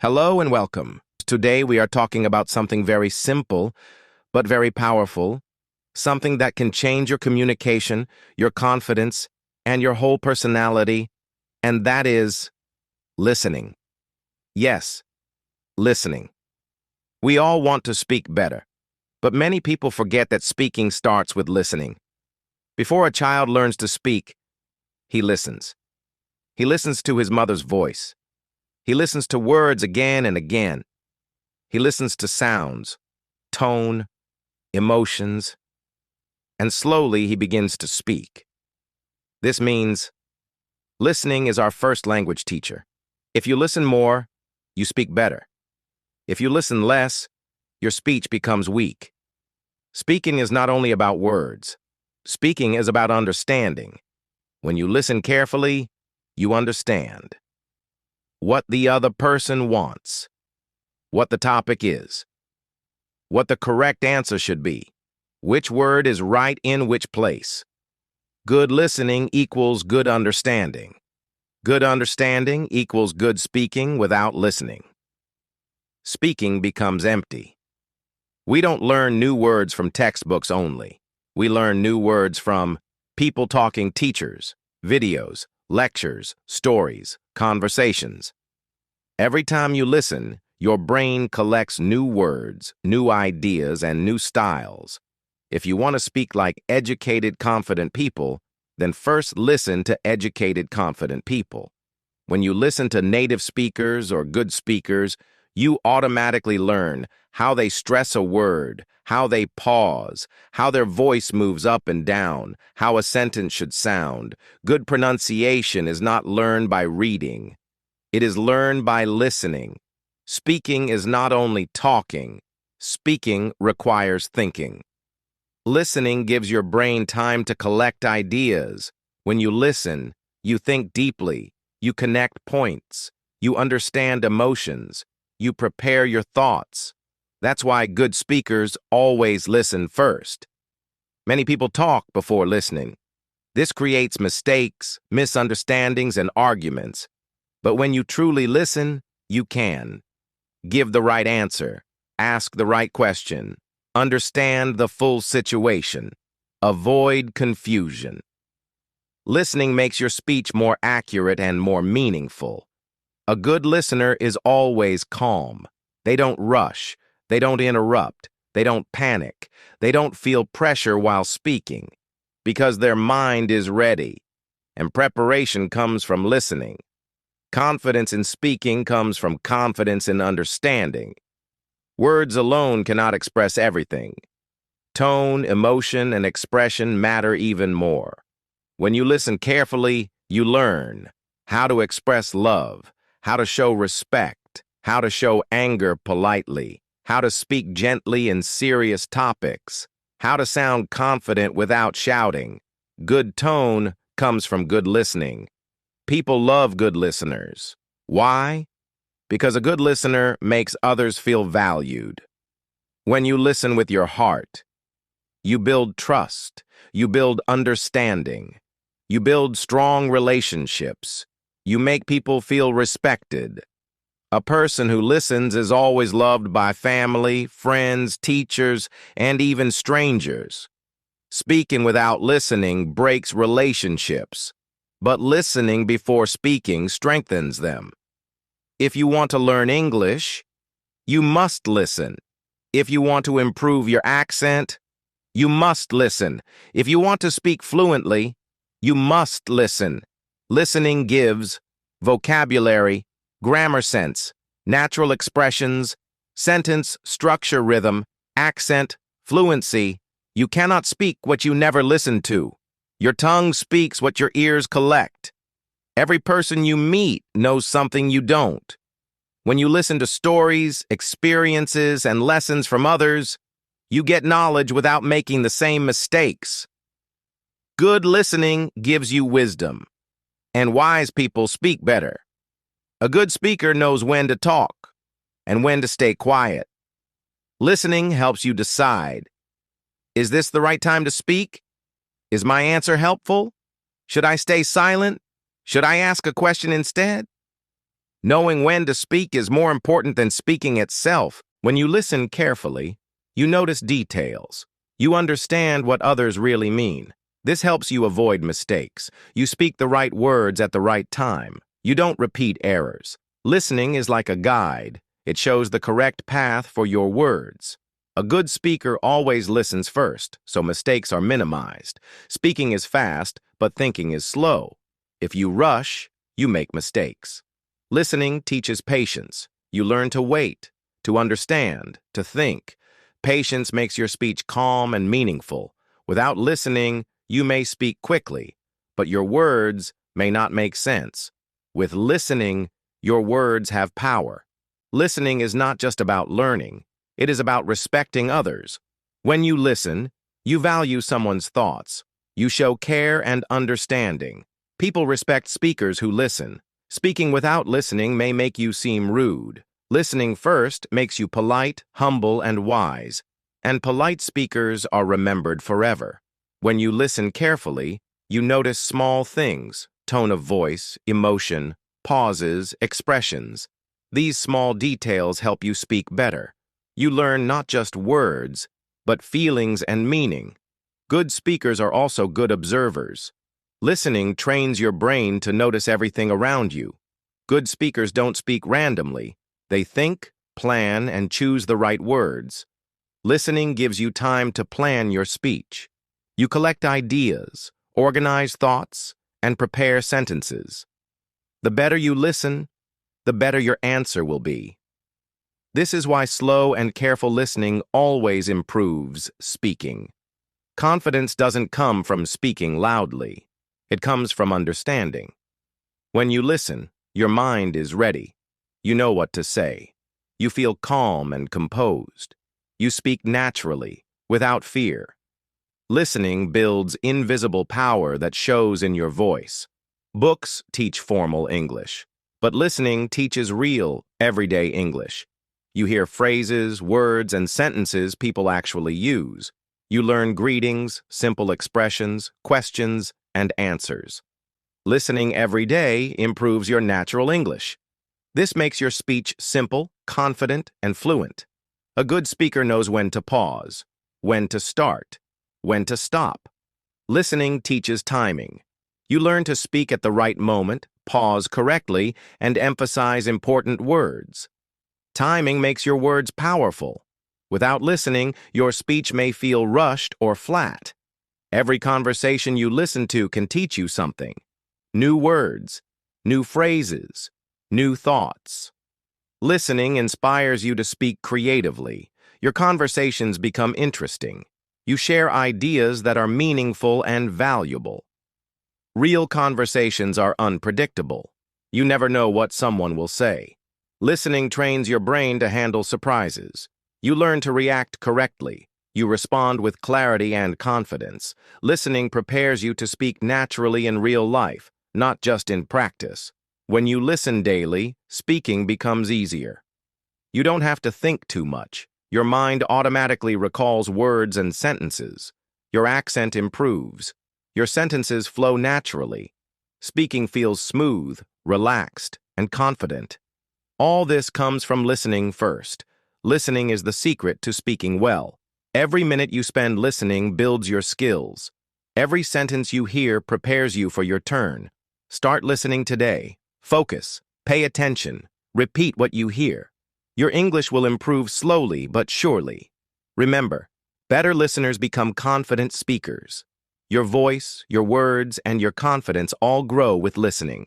Hello and welcome. Today we are talking about something very simple but very powerful, something that can change your communication, your confidence, and your whole personality, and that is listening. Yes, listening. We all want to speak better, but many people forget that speaking starts with listening. Before a child learns to speak, he listens. He listens to his mother's voice. He listens to words again and again. He listens to sounds, tone, emotions, and slowly he begins to speak. This means listening is our first language teacher. If you listen more, you speak better. If you listen less, your speech becomes weak. Speaking is not only about words. Speaking is about understanding. When you listen carefully, you understand what the other person wants, what the topic is, what the correct answer should be, which word is right in which place. Good listening equals good understanding. Good understanding equals good speaking without listening. Speaking becomes empty. We don't learn new words from textbooks only. We learn new words from people talking teachers, videos, lectures, stories, conversations. Every time you listen, your brain collects new words, new ideas, and new styles. If you want to speak like educated, confident people, then first listen to educated, confident people. When you listen to native speakers or good speakers, you automatically learn how they stress a word, how they pause, how their voice moves up and down, how a sentence should sound. Good pronunciation is not learned by reading. It is learned by listening. Speaking is not only talking. Speaking requires thinking. Listening gives your brain time to collect ideas. When you listen, you think deeply, you connect points, you understand emotions, you prepare your thoughts. That's why good speakers always listen first. Many people talk before listening. This creates mistakes, misunderstandings, and arguments. But when you truly listen, you can give the right answer, ask the right question, understand the full situation, avoid confusion. Listening makes your speech more accurate and more meaningful. A good listener is always calm. They don't rush. They don't interrupt. They don't panic. They don't feel pressure while speaking because their mind is ready, and preparation comes from listening. Confidence in speaking comes from confidence in understanding. Words alone cannot express everything. Tone, emotion, and expression matter even more. When you listen carefully, you learn how to express love, how to show respect, how to show anger politely, how to speak gently in serious topics, how to sound confident without shouting. Good tone comes from good listening. People love good listeners. Why? Because a good listener makes others feel valued. When you listen with your heart, you build trust, you build understanding, you build strong relationships, you make people feel respected. A person who listens is always loved by family, friends, teachers, and even strangers. Speaking without listening breaks relationships, but listening before speaking strengthens them. If you want to learn English, you must listen. If you want to improve your accent, you must listen. If you want to speak fluently, you must listen. Listening gives vocabulary, grammar sense, natural expressions, sentence structure rhythm, accent, fluency. You cannot speak what you never listened to. Your tongue speaks what your ears collect. Every person you meet knows something you don't. When you listen to stories, experiences, and lessons from others, you get knowledge without making the same mistakes. Good listening gives you wisdom, and wise people speak better. A good speaker knows when to talk and when to stay quiet. Listening helps you decide, is this the right time to speak? Is my answer helpful? Should I stay silent? Should I ask a question instead? Knowing when to speak is more important than speaking itself. When you listen carefully, you notice details. You understand what others really mean. This helps you avoid mistakes. You speak the right words at the right time. You don't repeat errors. Listening is like a guide. It shows the correct path for your words. A good speaker always listens first, so mistakes are minimized. Speaking is fast, but thinking is slow. If you rush, you make mistakes. Listening teaches patience. You learn to wait, to understand, to think. Patience makes your speech calm and meaningful. Without listening, you may speak quickly, but your words may not make sense. With listening, your words have power. Listening is not just about learning. It is about respecting others. When you listen, you value someone's thoughts. You show care and understanding. People respect speakers who listen. Speaking without listening may make you seem rude. Listening first makes you polite, humble, and wise. And polite speakers are remembered forever. When you listen carefully, you notice small things, tone of voice, emotion, pauses, expressions. These small details help you speak better. You learn not just words, but feelings and meaning. Good speakers are also good observers. Listening trains your brain to notice everything around you. Good speakers don't speak randomly. They think, plan, and choose the right words. Listening gives you time to plan your speech. You collect ideas, organize thoughts, and prepare sentences. The better you listen, the better your answer will be. This is why slow and careful listening always improves speaking. Confidence doesn't come from speaking loudly. It comes from understanding. When you listen, your mind is ready. You know what to say. You feel calm and composed. You speak naturally, without fear. Listening builds invisible power that shows in your voice. Books teach formal English, but listening teaches real, everyday English. You hear phrases, words, and sentences people actually use. You learn greetings, simple expressions, questions, and answers. Listening every day improves your natural English. This makes your speech simple, confident, and fluent. A good speaker knows when to pause, when to start, when to stop. Listening teaches timing. You learn to speak at the right moment, pause correctly, and emphasize important words. Timing makes your words powerful. Without listening, your speech may feel rushed or flat. Every conversation you listen to can teach you something. New words, new phrases, new thoughts. Listening inspires you to speak creatively. Your conversations become interesting. You share ideas that are meaningful and valuable. Real conversations are unpredictable. You never know what someone will say. Listening trains your brain to handle surprises. You learn to react correctly. You respond with clarity and confidence. Listening prepares you to speak naturally in real life, not just in practice. When you listen daily, speaking becomes easier. You don't have to think too much. Your mind automatically recalls words and sentences. Your accent improves. Your sentences flow naturally. Speaking feels smooth, relaxed, and confident. All this comes from listening first. Listening is the secret to speaking well. Every minute you spend listening builds your skills. Every sentence you hear prepares you for your turn. Start listening today. Focus. Pay attention. Repeat what you hear. Your English will improve slowly but surely. Remember, better listeners become confident speakers. Your voice, your words, and your confidence all grow with listening.